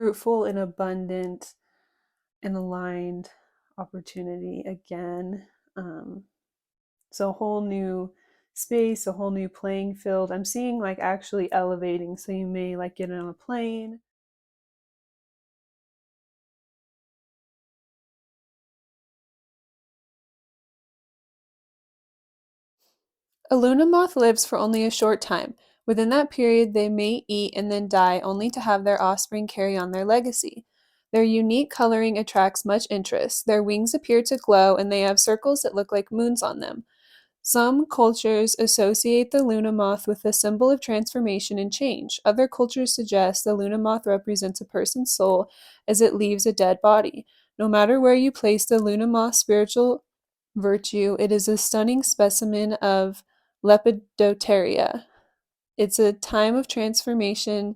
fruitful and abundant and aligned opportunity again. So a whole new space, a whole new playing field. I'm seeing like actually elevating. So you may like get on a plane. A Luna moth lives for only a short time. Within that period, they may eat and then die only to have their offspring carry on their legacy. Their unique coloring attracts much interest. Their wings appear to glow and they have circles that look like moons on them. Some cultures associate the Luna moth with a symbol of transformation and change. Other cultures suggest the Luna moth represents a person's soul as it leaves a dead body. No matter where you place the Luna moth's spiritual virtue, it is a stunning specimen of Lepidopteria. It's a time of transformation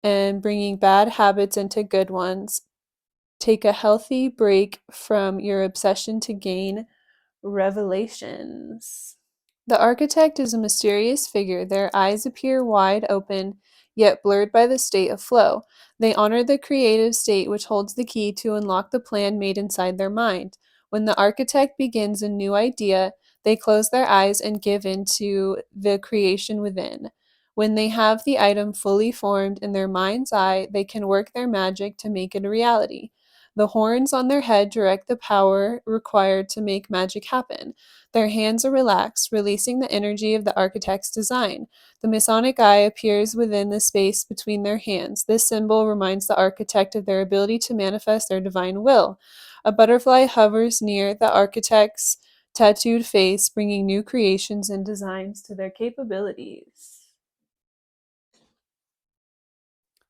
and bringing bad habits into good ones. Take a healthy break from your obsession to gain revelations. The architect is a mysterious figure. Their eyes appear wide open, yet blurred by the state of flow. They honor the creative state which holds the key to unlock the plan made inside their mind. When the architect begins a new idea, they close their eyes and give in to the creation within. When they have the item fully formed in their mind's eye, they can work their magic to make it a reality. The horns on their head direct the power required to make magic happen. Their hands are relaxed, releasing the energy of the architect's design. The Masonic eye appears within the space between their hands. This symbol reminds the architect of their ability to manifest their divine will. A butterfly hovers near the architect's tattooed face, bringing new creations and designs to their capabilities.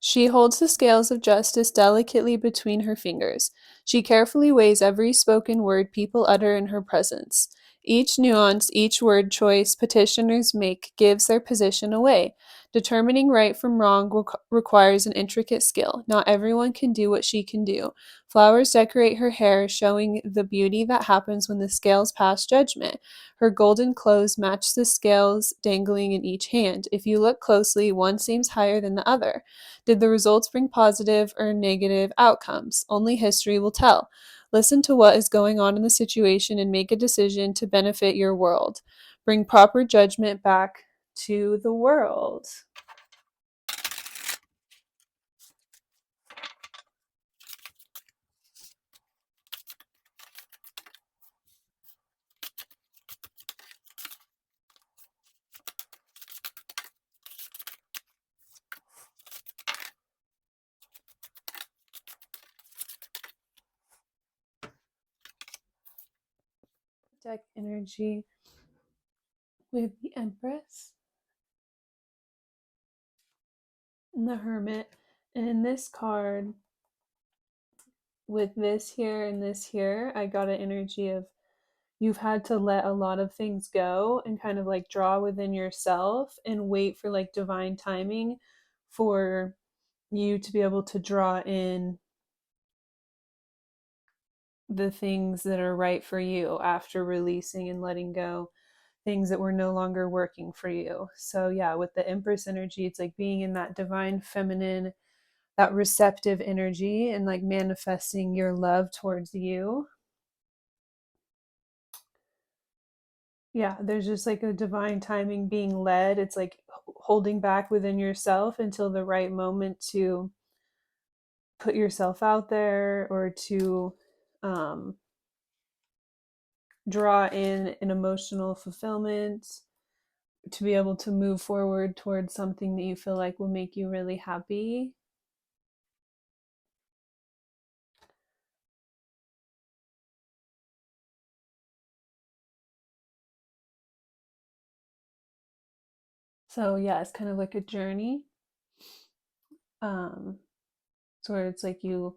She holds the scales of justice delicately between her fingers. She carefully weighs every spoken word people utter in her presence. Each nuance, each word choice petitioners make gives their position away. Determining right from wrong requires an intricate skill. Not everyone can do what she can do. Flowers decorate her hair, showing the beauty that happens when the scales pass judgment. Her golden clothes match the scales dangling in each hand. If you look closely, one seems higher than the other. Did the results bring positive or negative outcomes? Only history will tell. Listen to what is going on in the situation and make a decision to benefit your world. Bring proper judgment back to the world. Deck energy with the Empress and the Hermit. And in this card, with this here and this here, I got an energy of you've had to let a lot of things go and kind of like draw within yourself and wait for like divine timing for you to be able to draw in the things that are right for you after releasing and letting go things that were no longer working for you. So yeah, with the Empress energy, it's like being in that divine feminine, that receptive energy and like manifesting your love towards you. Yeah, there's just like a divine timing being led. It's like holding back within yourself until the right moment to put yourself out there or to um, draw in an emotional fulfillment, to be able to move forward towards something that you feel like will make you really happy. So yeah, it's kind of like a journey. Um, so where it's like you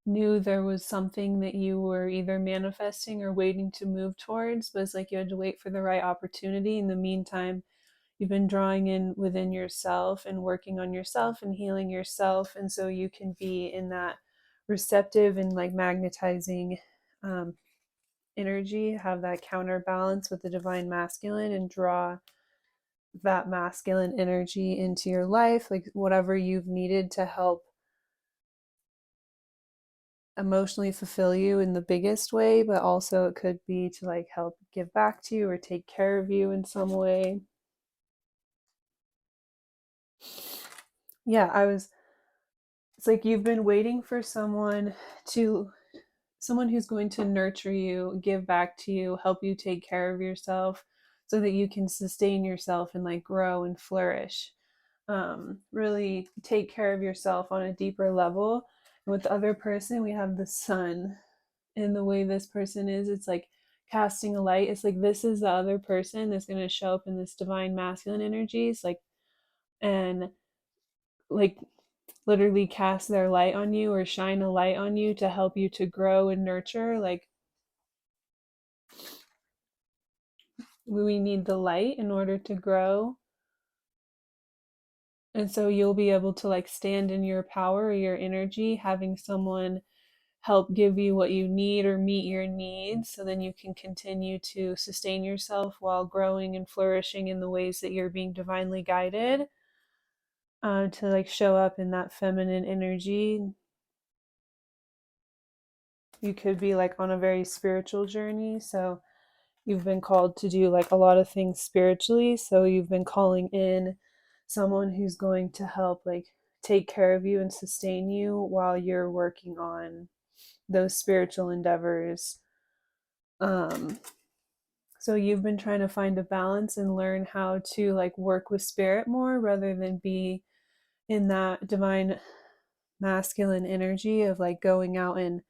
knew there was something that you were either manifesting or waiting to move towards, but it's like you had to wait for the right opportunity. In the meantime, you've been drawing in within yourself and working on yourself and healing yourself. And so you can be in that receptive and like magnetizing um, energy, have that counterbalance with the divine masculine and draw that masculine energy into your life, like whatever you've needed to help emotionally fulfill you in the biggest way, but also it could be to like help give back to you or take care of you in some way. Yeah, it's like you've been waiting for someone who's going to nurture you, give back to you, help you take care of yourself so that you can sustain yourself and like grow and flourish. Really take care of yourself on a deeper level. And with the other person, we have the sun. And the way this person is, it's like casting a light. It's like this is the other person that's going to show up in this divine masculine energies, like, and like literally cast their light on you or shine a light on you to help you to grow and nurture. Like, we need the light in order to grow. And so you'll be able to like stand in your power or your energy, having someone help give you what you need or meet your needs so then you can continue to sustain yourself while growing and flourishing in the ways that you're being divinely guided, to like show up in that feminine energy. You could be like on a very spiritual journey, so you've been called to do like a lot of things spiritually, so you've been calling in someone who's going to help like take care of you and sustain you while you're working on those spiritual endeavors. um so you've been trying to find a balance and learn how to like work with spirit more rather than be in that divine masculine energy of like going out and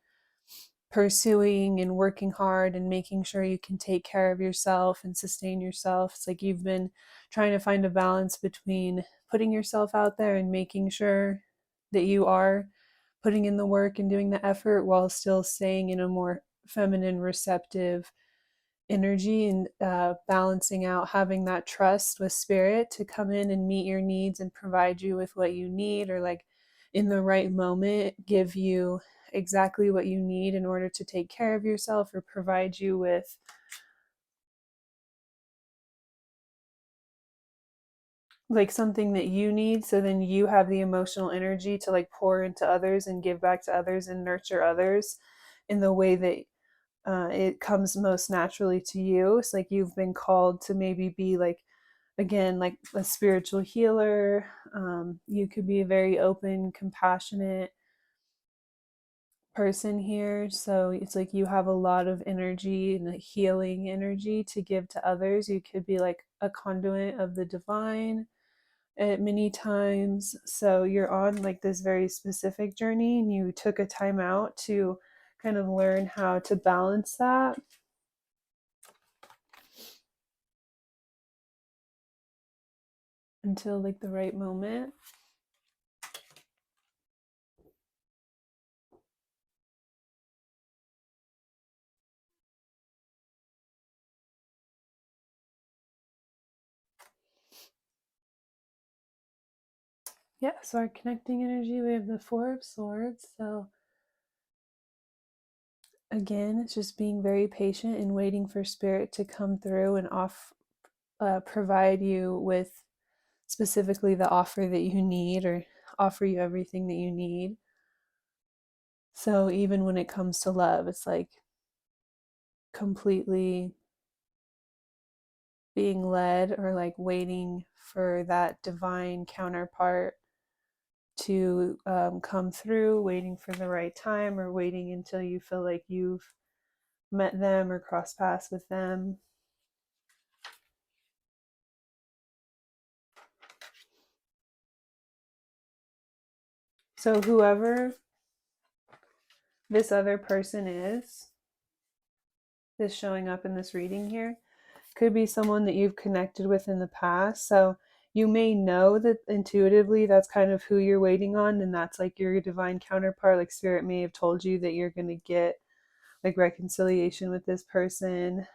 pursuing and working hard and making sure you can take care of yourself and sustain yourself. It's like you've been trying to find a balance between putting yourself out there and making sure that you are putting in the work and doing the effort while still staying in a more feminine, receptive energy, and balancing out having that trust with spirit to come in and meet your needs and provide you with what you need, or like in the right moment give you exactly what you need in order to take care of yourself or provide you with like something that you need, so then you have the emotional energy to like pour into others and give back to others and nurture others in the way that it comes most naturally to you. It's like you've been called to maybe be like, again, like a spiritual healer. You could be a very open, compassionate person here. So it's like you have a lot of energy and a healing energy to give to others. You could be like a conduit of the divine at many times. So you're on like this very specific journey and you took a time out to kind of learn how to balance that until like the right moment. Yeah, so our connecting energy, we have the Four of Swords. So again, it's just being very patient and waiting for spirit to come through and provide you with specifically the offer that you need, or offer you everything that you need. So even when it comes to love, it's like completely being led or like waiting for that divine counterpart to come through, waiting for the right time, or waiting until you feel like you've met them or crossed paths with them. So whoever this other person is that's showing up in this reading here could be someone that you've connected with in the past. So you may know that intuitively that's kind of who you're waiting on, and that's like your divine counterpart. Like spirit may have told you that you're going to get like reconciliation with this person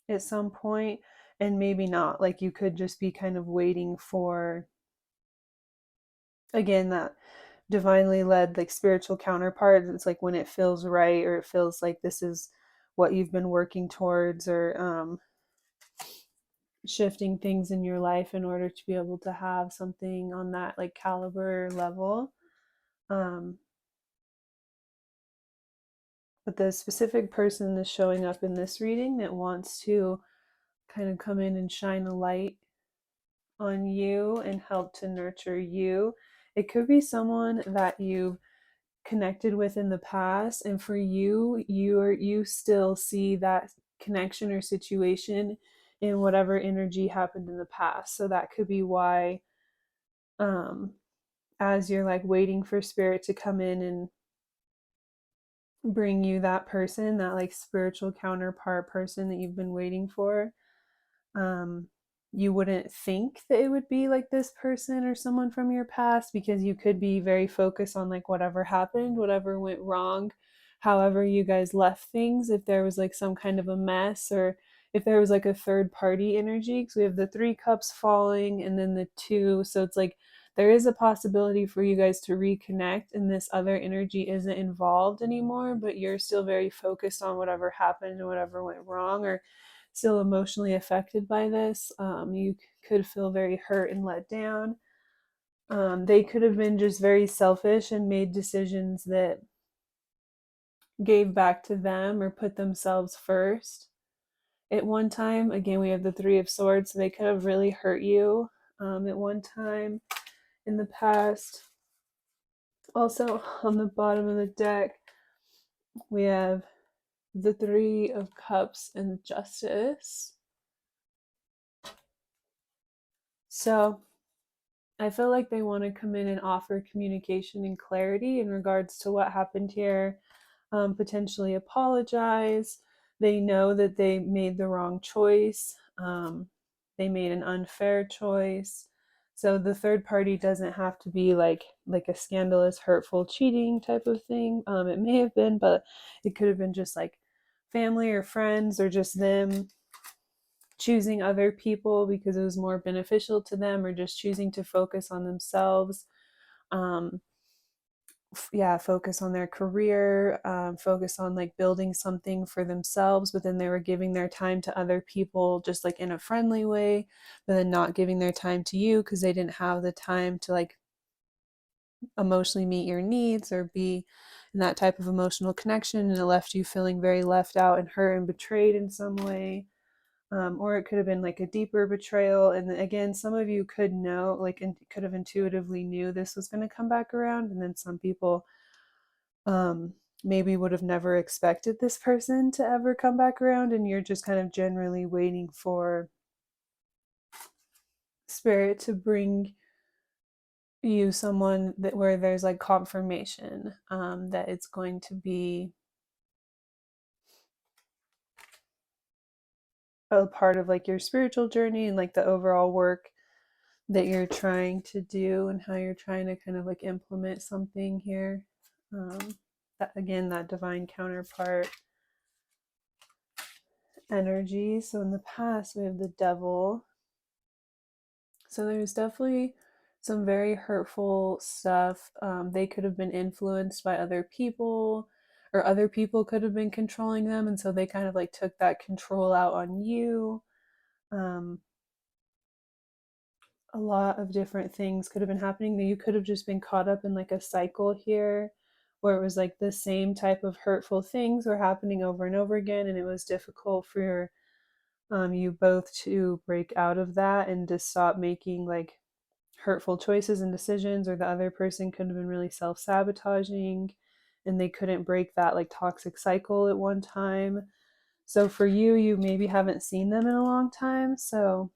at some point, and maybe not. Like you could just be kind of waiting for, again, that divinely led like spiritual counterpart. It's like when it feels right, or it feels like this is what you've been working towards, or shifting things in your life in order to be able to have something on that like caliber level. Um, but the specific person is showing up in this reading that wants to kind of come in and shine a light on you and help to nurture you. It could be someone that you've connected with in the past, and for you still see that connection or situation in whatever energy happened in the past. So that could be why, um as you're like waiting for spirit to come in and bring you that person, that like spiritual counterpart person that you've been waiting for, um you wouldn't think that it would be like this person or someone from your past, because you could be very focused on like whatever happened, whatever went wrong, however you guys left things, if there was like some kind of a mess, or if there was like a third party energy, because we have the 3 cups falling and then the 2, so it's like there is a possibility for you guys to reconnect and this other energy isn't involved anymore, but you're still very focused on whatever happened and whatever went wrong, or still emotionally affected by this. You could feel very hurt and let down. They could have been just very selfish and made decisions that gave back to them or put themselves first at one time. Again, we have the 3 of Swords, so they could have really hurt you at one time in the past. Also, on the bottom of the deck, we have the 3 of Cups and Justice. So I feel like they want to come in and offer communication and clarity in regards to what happened here, potentially apologize. They know that they made the wrong choice. They made an unfair choice. So the third party doesn't have to be like a scandalous, hurtful, cheating type of thing. It may have been, but it could have been just like family or friends, or just them choosing other people because it was more beneficial to them, or just choosing to focus on themselves. um Focus on their career, focus on like building something for themselves, but then they were giving their time to other people just like in a friendly way, but then not giving their time to you because they didn't have the time to like emotionally meet your needs or be in that type of emotional connection, and it left you feeling very left out and hurt and betrayed in some way. Or it could have been like a deeper betrayal. And again, some of you could know, like, could have intuitively knew this was going to come back around. And then some people maybe would have never expected this person to ever come back around. And you're just kind of generally waiting for spirit to bring you someone that where there's like confirmation that it's going to be a part of like your spiritual journey and like the overall work that you're trying to do, and how you're trying to kind of like implement something here. That again, that divine counterpart energy. So in the past, we have the Devil. So there's definitely some very hurtful stuff. They could have been influenced by other people, or other people could have been controlling them, and so they kind of like took that control out on you. Um, a lot of different things could have been happening, that you could have just been caught up in like a cycle here where it was like the same type of hurtful things were happening over and over again, and it was difficult for you both to break out of that and to stop making like hurtful choices and decisions, or the other person could have been really self-sabotaging and they couldn't break that like toxic cycle at one time. So for you, you maybe haven't seen them in a long time, so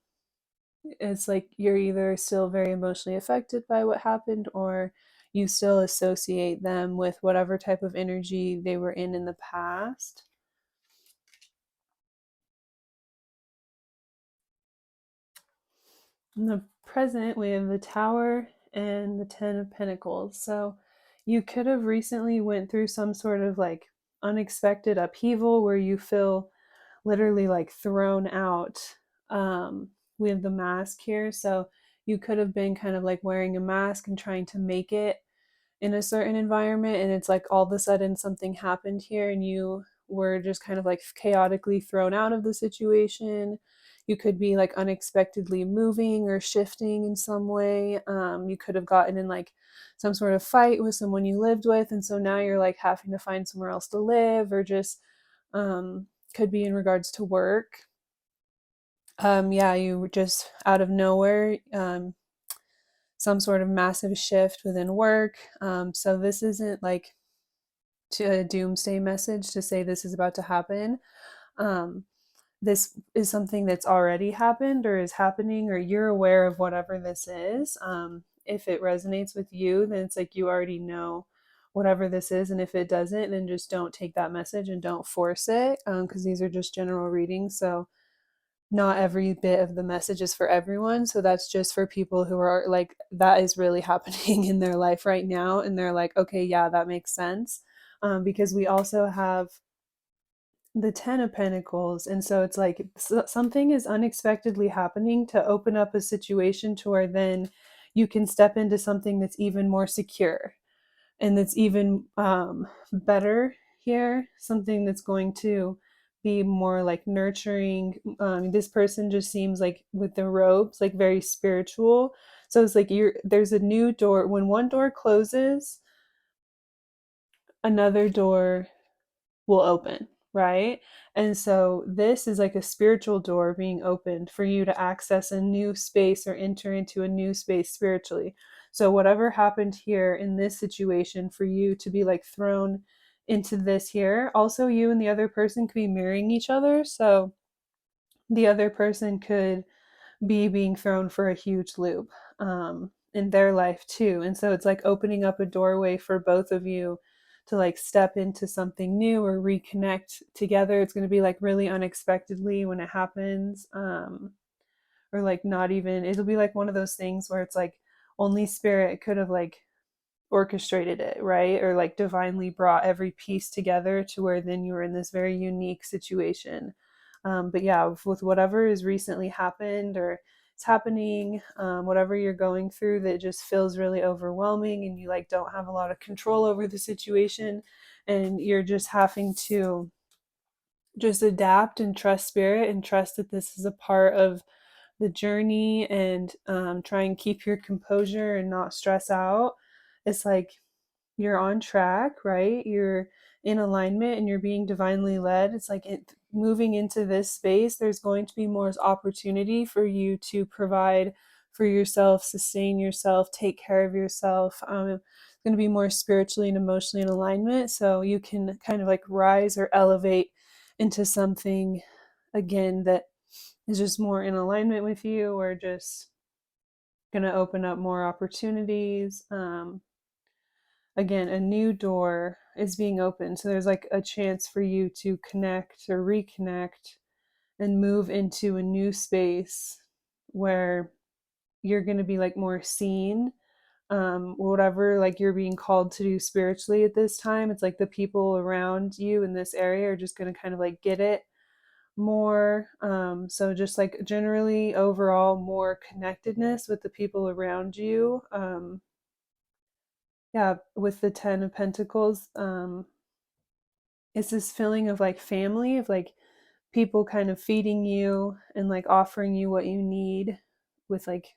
it's like you're either still very emotionally affected by what happened, or you still associate them with whatever type of energy they were in the past. In the present, we have the Tower and the 10 of Pentacles. So you could have recently went through some sort of like unexpected upheaval where you feel literally like thrown out. We have the Mask here. So you could have been kind of like wearing a mask and trying to make it in a certain environment, and it's like all of a sudden something happened here and you were just kind of like chaotically thrown out of the situation. You could be like unexpectedly moving or shifting in some way. You could have gotten in like some sort of fight with someone you lived with, and so now you're like having to find somewhere else to live, or just could be in regards to work. Yeah, you just out of nowhere, some sort of massive shift within work. So this isn't like a doomsday message to say this is about to happen. Um, this is something that's already happened or is happening, or you're aware of whatever this is. If it resonates with you, then it's like you already know whatever this is. And if it doesn't, then just don't take that message and don't force it, because these are just general readings. So not every bit of the message is for everyone. So that's just for people who are like, that is really happening in their life right now. And they're like, okay, yeah, that makes sense. Because we also have the 10 of Pentacles. And so it's like something is unexpectedly happening to open up a situation to where then you can step into something that's even more secure and that's even better here, something that's going to be more like nurturing. This person just seems like with the robes, like very spiritual. So it's like there's a new door. When one door closes, another door will open, right? And so this is like a spiritual door being opened for you to access a new space or enter into a new space spiritually. So whatever happened here in this situation for you to be like thrown into this here, also you and the other person could be mirroring each other. So the other person could be being thrown for a huge loop in their life too. And so it's like opening up a doorway for both of you to like step into something new or reconnect together. It's going to be like really unexpectedly when it happens, or like not even, it'll be like one of those things where it's like only spirit could have like orchestrated it, right? Or like divinely brought every piece together to where then you were in this very unique situation. But yeah, with whatever has recently happened or it's happening, whatever you're going through that just feels really overwhelming and you like don't have a lot of control over the situation, and you're just having to just adapt and trust spirit and trust that this is a part of the journey, and try and keep your composure and not stress out. It's like you're on track, right? You're in alignment and you're being divinely led. It's like moving into this space, there's going to be more opportunity for you to provide for yourself, sustain yourself, take care of yourself. It's going to be more spiritually and emotionally in alignment. So you can kind of like rise or elevate into something again that is just more in alignment with you, or just going to open up more opportunities. Again, a new door is being opened. So there's like a chance for you to connect or reconnect and move into a new space where you're going to be like more seen. Whatever like you're being called to do spiritually at this time, it's like the people around you in this area are just going to kind of like get it more. So just like generally overall more connectedness with the people around you. Yeah, with the 10 of Pentacles, it's this feeling of like family, of like people kind of feeding you and like offering you what you need with like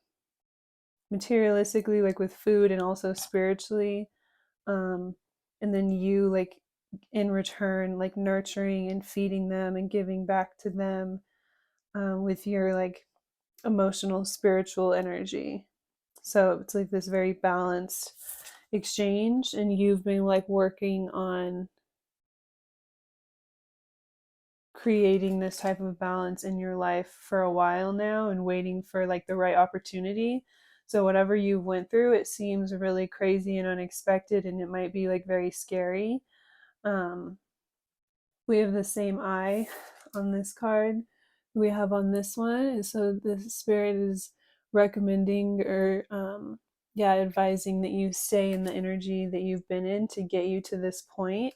materialistically, like with food and also spiritually. um and then you like in return like nurturing and feeding them and giving back to them, with your like emotional spiritual energy. So it's like this very balanced exchange, and you've been like working on creating this type of balance in your life for a while now and waiting for like the right opportunity. So whatever you went through, it seems really crazy and unexpected, and it might be like very scary. um we have the same eye on this card we have on this one, and so the spirit is recommending or yeah, advising that you stay in the energy that you've been in to get you to this point,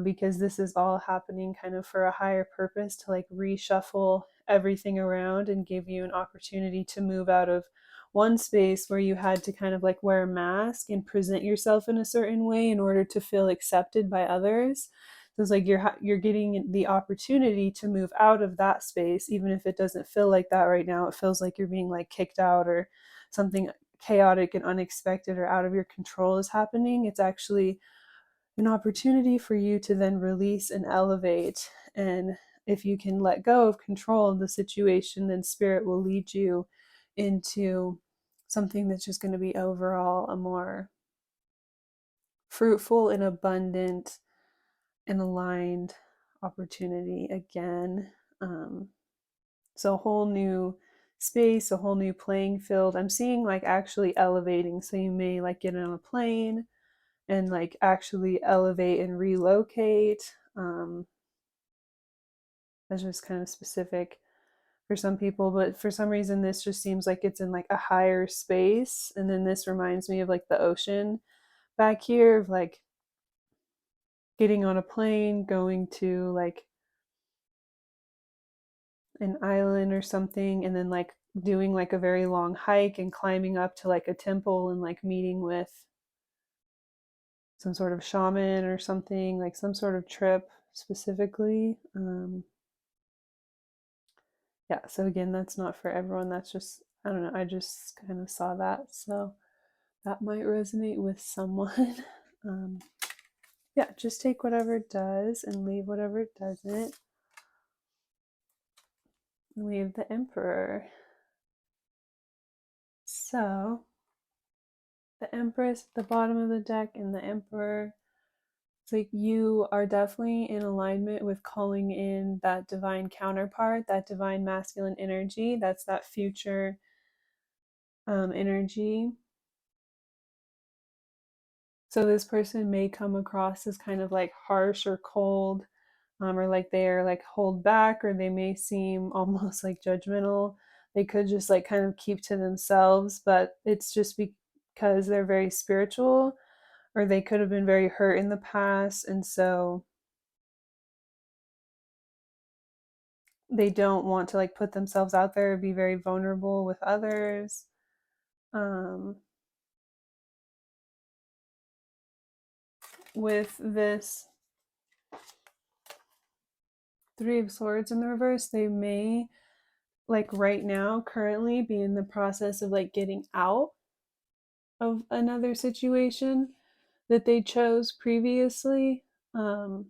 because this is all happening kind of for a higher purpose, to like reshuffle everything around and give you an opportunity to move out of one space where you had to kind of like wear a mask and present yourself in a certain way in order to feel accepted by others. So it's like you're getting the opportunity to move out of that space, even if it doesn't feel like that right now. It feels like you're being like kicked out, or something chaotic and unexpected or out of your control is happening. It's actually an opportunity for you to then release and elevate. And if you can let go of control of the situation, then spirit will lead you into something that's just going to be overall a more fruitful and abundant and aligned opportunity again. So a whole new space, a whole new playing field. I'm seeing like actually elevating. So you may like get on a plane and like actually elevate and relocate. That's just kind of specific for some people, but for some reason this just seems like it's in like a higher space. And then this reminds me of like the ocean back here, of like getting on a plane, going to like an island or something, and then like doing like a very long hike and climbing up to like a temple and like meeting with some sort of shaman or something, like some sort of trip specifically. Yeah, so again, that's not for everyone. That's just, I don't know, I just kind of saw that. So that might resonate with someone. um, yeah, just take whatever it does and leave whatever it doesn't. Leave the Emperor. So the Empress at the bottom of the deck and the Emperor. It's like you are definitely in alignment with calling in that divine counterpart, that divine masculine energy. That's that future energy. So this person may come across as kind of like harsh or cold, or like they're like hold back, or they may seem almost like judgmental. They could just like kind of keep to themselves, but it's just because they're very spiritual, or they could have been very hurt in the past, and so they don't want to like put themselves out there or be very vulnerable with others. um with this Three of Swords in the reverse, they may like right now currently be in the process of like getting out of another situation that they chose previously. um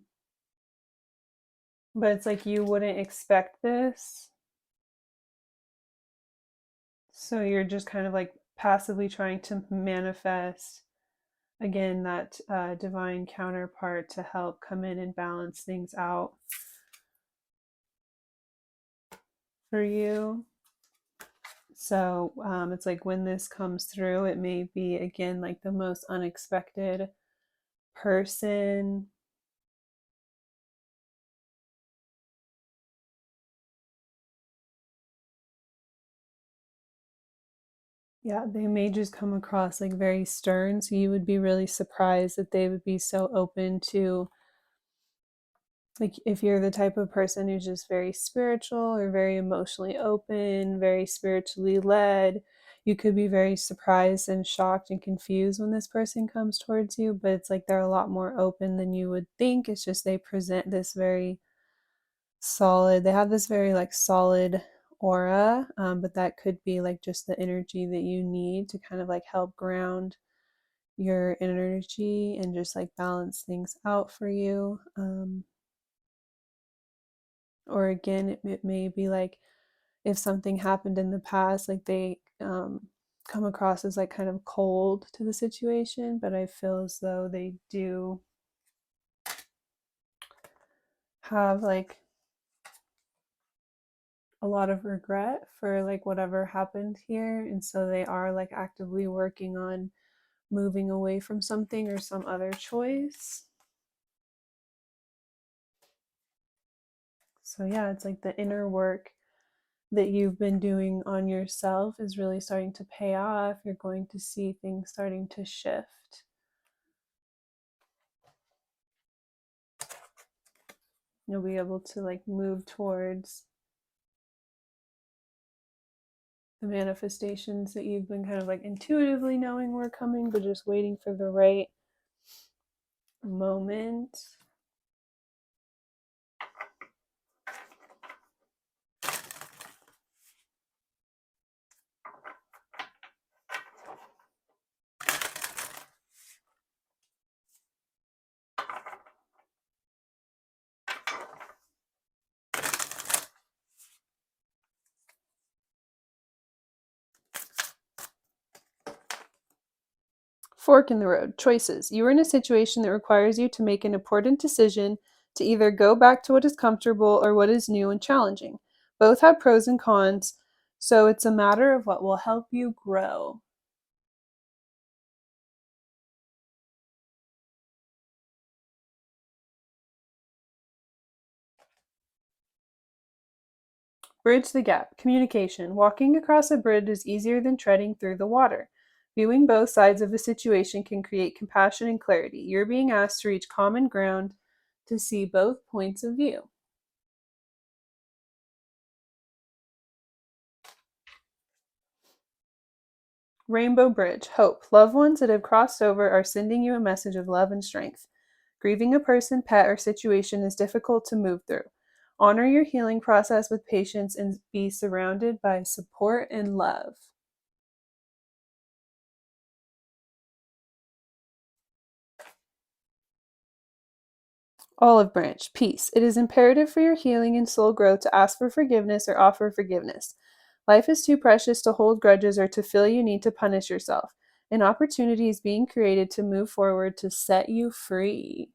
but it's like you wouldn't expect this, so you're just kind of like passively trying to manifest again that divine counterpart to help come in and balance things out for you. So it's like when this comes through, it may be again like the most unexpected person. Yeah, they may just come across like very stern. So you would be really surprised that they would be so open to, like, if you're the type of person who's just very spiritual or very emotionally open, very spiritually led, you could be very surprised and shocked and confused when this person comes towards you. But it's like they're a lot more open than you would think. It's just they present this very solid, they have this very like solid aura, but that could be like just the energy that you need to kind of like help ground your energy and just like balance things out for you. Or again, it may be like if something happened in the past, like they come across as like kind of cold to the situation, but I feel as though they do have like a lot of regret for like whatever happened here, and so they are like actively working on moving away from something or some other choice. So yeah, it's like the inner work that you've been doing on yourself is really starting to pay off. You're going to see things starting to shift. You'll be able to like move towards the manifestations that you've been kind of like intuitively knowing were coming, but just waiting for the right moment. Fork in the road. Choices. You are in a situation that requires you to make an important decision to either go back to what is comfortable or what is new and challenging. Both have pros and cons, so it's a matter of what will help you grow. Bridge the gap. Communication. Walking across a bridge is easier than treading through the water. Viewing both sides of a situation can create compassion and clarity. You're being asked to reach common ground to see both points of view. Rainbow Bridge. Hope. Loved ones that have crossed over are sending you a message of love and strength. Grieving a person, pet, or situation is difficult to move through. Honor your healing process with patience and be surrounded by support and love. Olive Branch. Peace. It is imperative for your healing and soul growth to ask for forgiveness or offer forgiveness. Life is too precious to hold grudges or to feel you need to punish yourself. An opportunity is being created to move forward to set you free.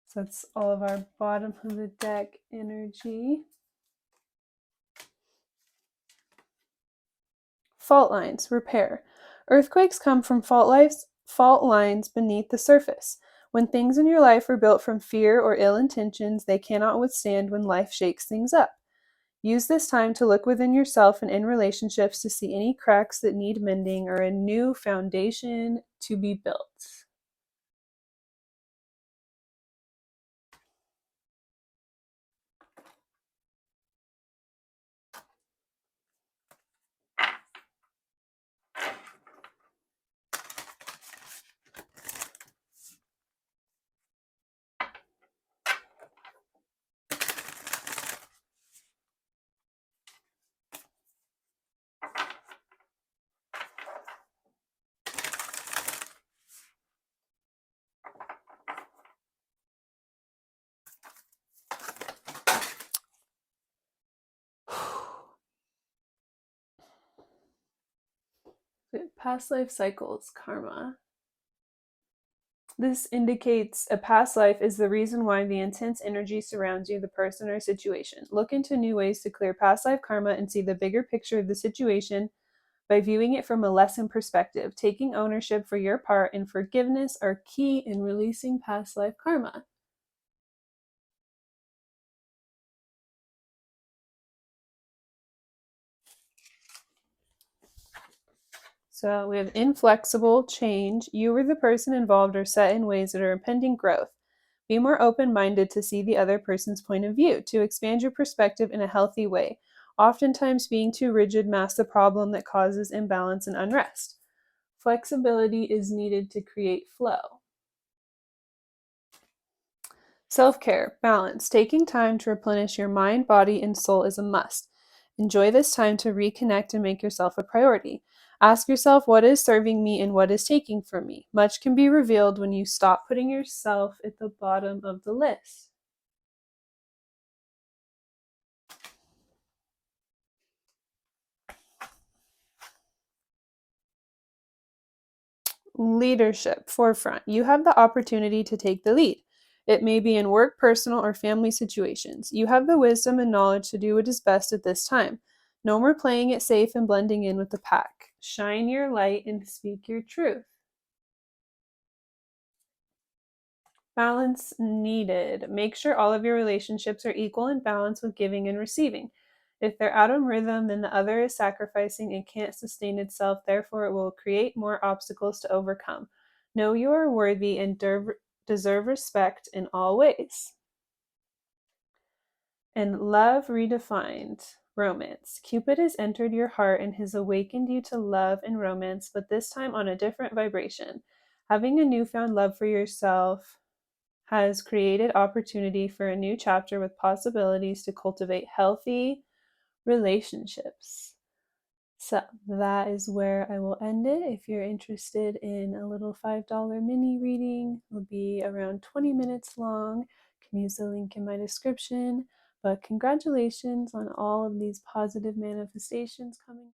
So that's all of our bottom of the deck energy. Fault lines, repair. Earthquakes come from fault lines beneath the surface. When things in your life are built from fear or ill intentions, they cannot withstand when life shakes things up. Use this time to look within yourself and in relationships to see any cracks that need mending or a new foundation to be built. Past life cycles, karma. This indicates a past life is the reason why the intense energy surrounds you, the person or situation. Look into new ways to clear past life karma and see the bigger picture of the situation by viewing it from a lesson perspective. Taking ownership for your part and forgiveness are key in releasing past life karma. So we have inflexible change. You or the person involved are set in ways that are impending growth. Be more open minded to see the other person's point of view, to expand your perspective in a healthy way. Oftentimes, being too rigid masks the problem that causes imbalance and unrest. Flexibility is needed to create flow. Self care, balance. Taking time to replenish your mind, body, and soul is a must. Enjoy this time to reconnect and make yourself a priority. Ask yourself what is serving me and what is taking from me. Much can be revealed when you stop putting yourself at the bottom of the list. Leadership, forefront. You have the opportunity to take the lead. It may be in work, personal, or family situations. You have the wisdom and knowledge to do what is best at this time. No more playing it safe and blending in with the pack. Shine your light and speak your truth. Balance needed. Make sure all of your relationships are equal in balance with giving and receiving. If they're out of rhythm, then the other is sacrificing and can't sustain itself, therefore, it will create more obstacles to overcome. Know you are worthy and deserve respect in all ways. And love redefined. Romance. Cupid has entered your heart and has awakened you to love and romance, but this time on a different vibration. Having a newfound love for yourself has created opportunity for a new chapter with possibilities to cultivate healthy relationships. So that is where I will end it. If you're interested in a little $5 mini reading, it'll be around 20 minutes long. You can use the link in my description. But congratulations on all of these positive manifestations coming.